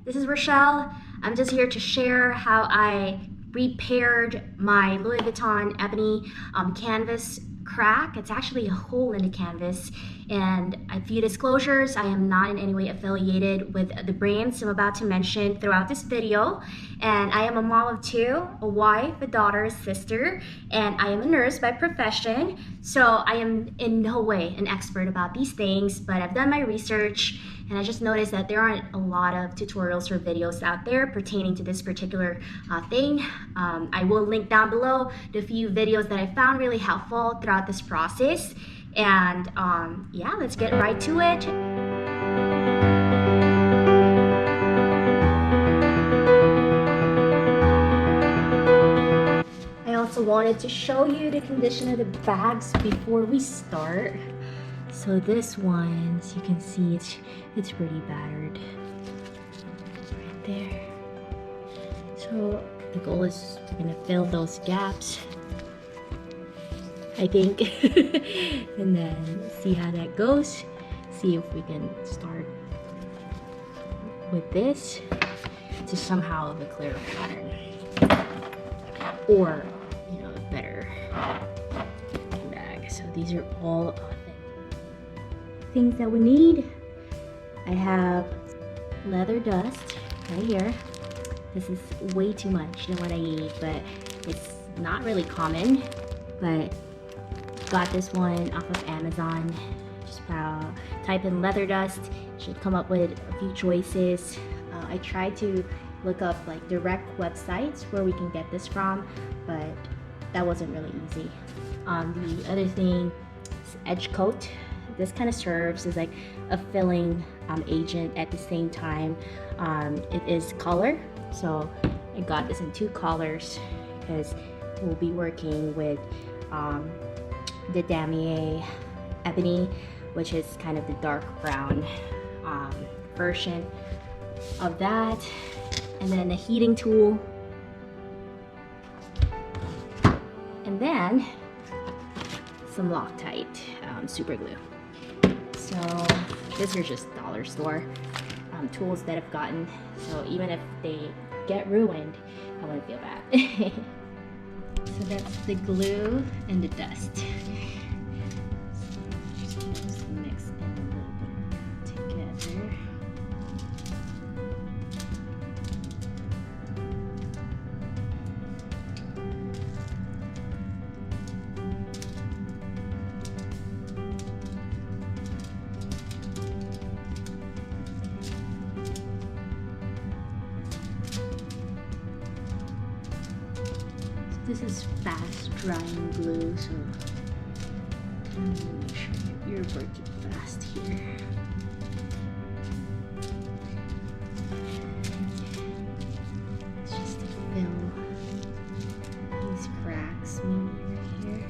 This is Rochelle. I'm just here to share how I repaired my Louis Vuitton ebony canvas crack. It's actually a hole in the canvas. And a few disclosures, I am not in any way affiliated with the brands I'm about to mention throughout this video. And I am a mom of two, a wife, a daughter, a sister, and I am a nurse by profession. So I am in no way an expert about these things, but I've done my research and I just noticed that there aren't a lot of tutorials or videos out there pertaining to this particular thing. I will link down below the few videos that I found really helpful throughout this process. And yeah, let's get right to it. I also wanted to show you the condition of the bags before we start. So this one, as you can see, it's pretty battered right there. So the goal is we're gonna fill those gaps, I think, and then see how that goes. See if we can start with this to somehow have a clearer pattern, or a better bag. So these are all things that we need. I have leather dust right here. This is way too much than what I need, but it's not really common. But got this one off of Amazon. Just type in leather dust, should come up with a few choices. I tried to look up like direct websites where we can get this from, but that wasn't really easy. The other thing is edge coat. This kind of serves as like a filling agent at the same time. It is color, so I got this in 2 colors because we'll be working with the damier ebony, which is kind of the dark brown version of that, and then a heating tool, and then some Loctite super glue. So these are just dollar store tools that I've gotten, so even if they get ruined, I wouldn't feel bad. So that's the glue and the dust. So just mix it a little bit together. This is fast drying glue, so make sure you're working fast here. It's just to fill these cracks mainly right here.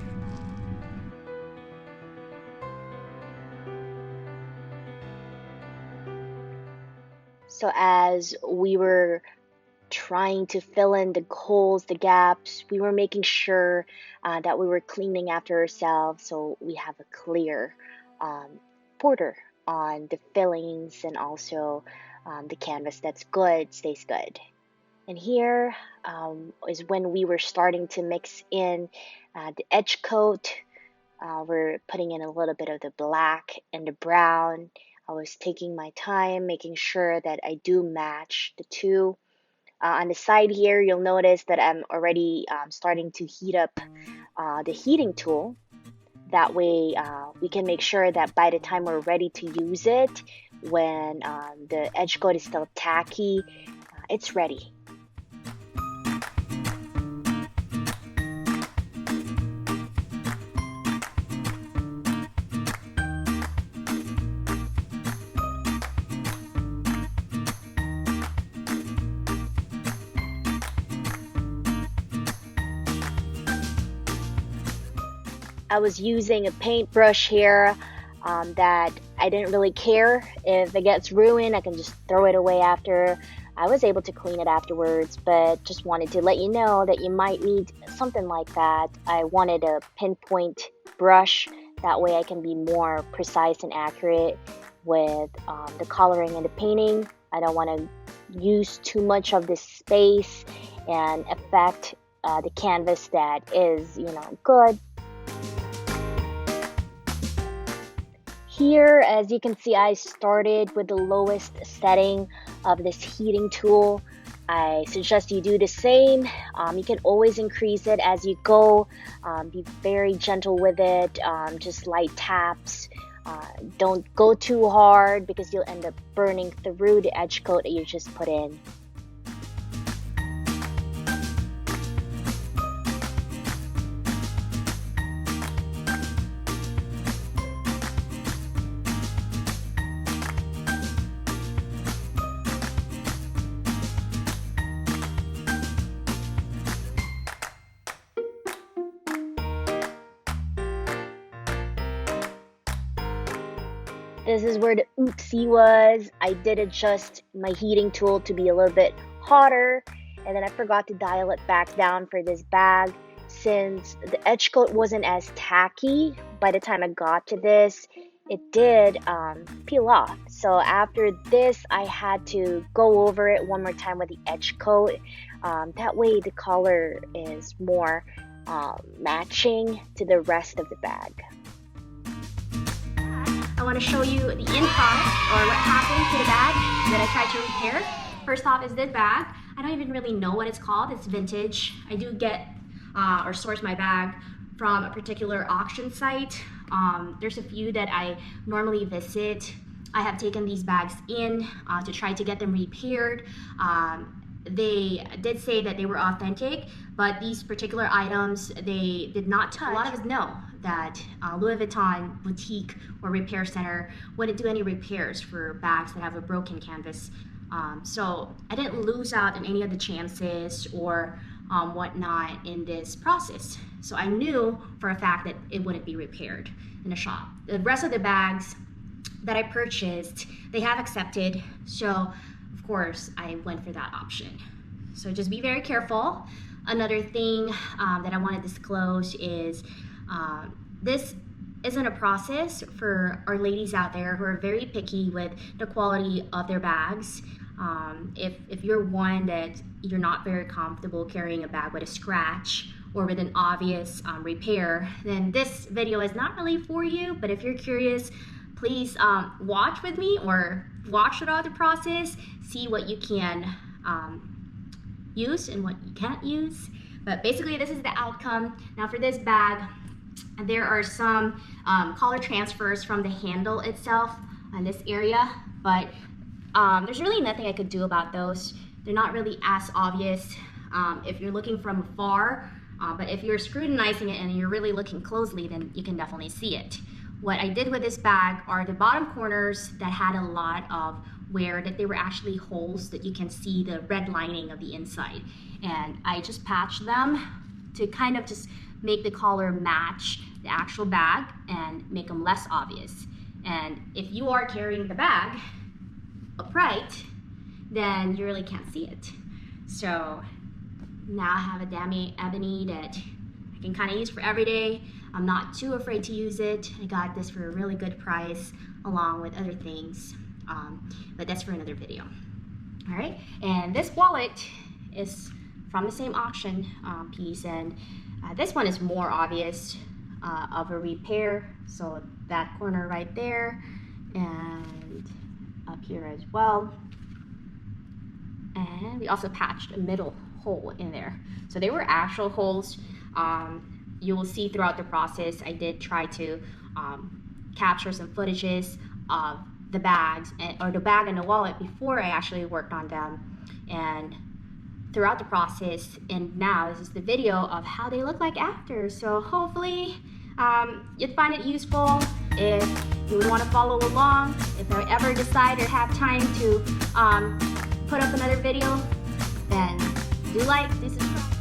So as we were trying to fill in the holes, the gaps, we were making sure that we were cleaning after ourselves, so we have a clear border on the fillings, and also the canvas that's good stays good. And here is when we were starting to mix in the edge coat. We're putting in a little bit of the black and the brown. I was taking my time, making sure that I do match the two. On the side here, you'll notice that I'm already starting to heat up the heating tool. That way we can make sure that by the time we're ready to use it, when the edge coat is still tacky, it's ready. I was using a paintbrush here that I didn't really care if it gets ruined. I can just throw it away after. I was able to clean it afterwards, but just wanted to let you know that you might need something like that. I wanted a pinpoint brush, that way I can be more precise and accurate with the coloring and the painting. I don't want to use too much of the space and affect the canvas that is, good. Here, as you can see, I started with the lowest setting of this heating tool. I suggest you do the same. You can always increase it as you go. Be very gentle with it, just light taps. Don't go too hard because you'll end up burning through the edge coat that you just put in. This is where the oopsie was. I did adjust my heating tool to be a little bit hotter, and then I forgot to dial it back down for this bag. Since the edge coat wasn't as tacky by the time I got to this, it did peel off. So after this, I had to go over it one more time with the edge coat. That way the color is more matching to the rest of the bag. I want to show you the end product, or what happened to the bag that I tried to repair. First off is this bag. I don't even really know what it's called. It's vintage. I do get or source my bag from a particular auction site. There's a few that I normally visit. I have taken these bags in to try to get them repaired. They did say that they were authentic, but these particular items they did not touch. A lot of us know that Louis Vuitton boutique or repair center wouldn't do any repairs for bags that have a broken canvas. So I didn't lose out on any of the chances or whatnot in this process. So I knew for a fact that it wouldn't be repaired in a shop. The rest of the bags that I purchased, they have accepted. So of course I went for that option. So just be very careful. Another thing that I want to disclose is this isn't a process for our ladies out there who are very picky with the quality of their bags. If you're one that you're not very comfortable carrying a bag with a scratch or with an obvious repair, then this video is not really for you. But if you're curious, please watch with me or watch throughout the process, see what you can use and what you can't use. But basically this is the outcome. Now for this bag, there are some color transfers from the handle itself on this area, but there's really nothing I could do about those. They're not really as obvious if you're looking from afar, but if you're scrutinizing it and you're really looking closely, then you can definitely see it. What I did with this bag are the bottom corners that had a lot of wear, that they were actually holes that you can see the red lining of the inside. And I just patched them to kind of just make the color match the actual bag and make them less obvious. And if you are carrying the bag upright, then you really can't see it. So now I have a dami ebony that I can kind of use for every day. I'm not too afraid to use it. I got this for a really good price along with other things, but that's for another video. All right, and this wallet is from the same auction piece, and this one is more obvious of a repair. So that corner right there and up here as well. And we also patched a middle hole in there. So they were actual holes. You will see throughout the process, I did try to capture some footages of the bags or the bag and the wallet before I actually worked on them. And throughout the process, and now this is the video of how they look like after. So hopefully you'd find it useful. If you would want to follow along, if I ever decide or have time to put up another video, then do like, do subscribe.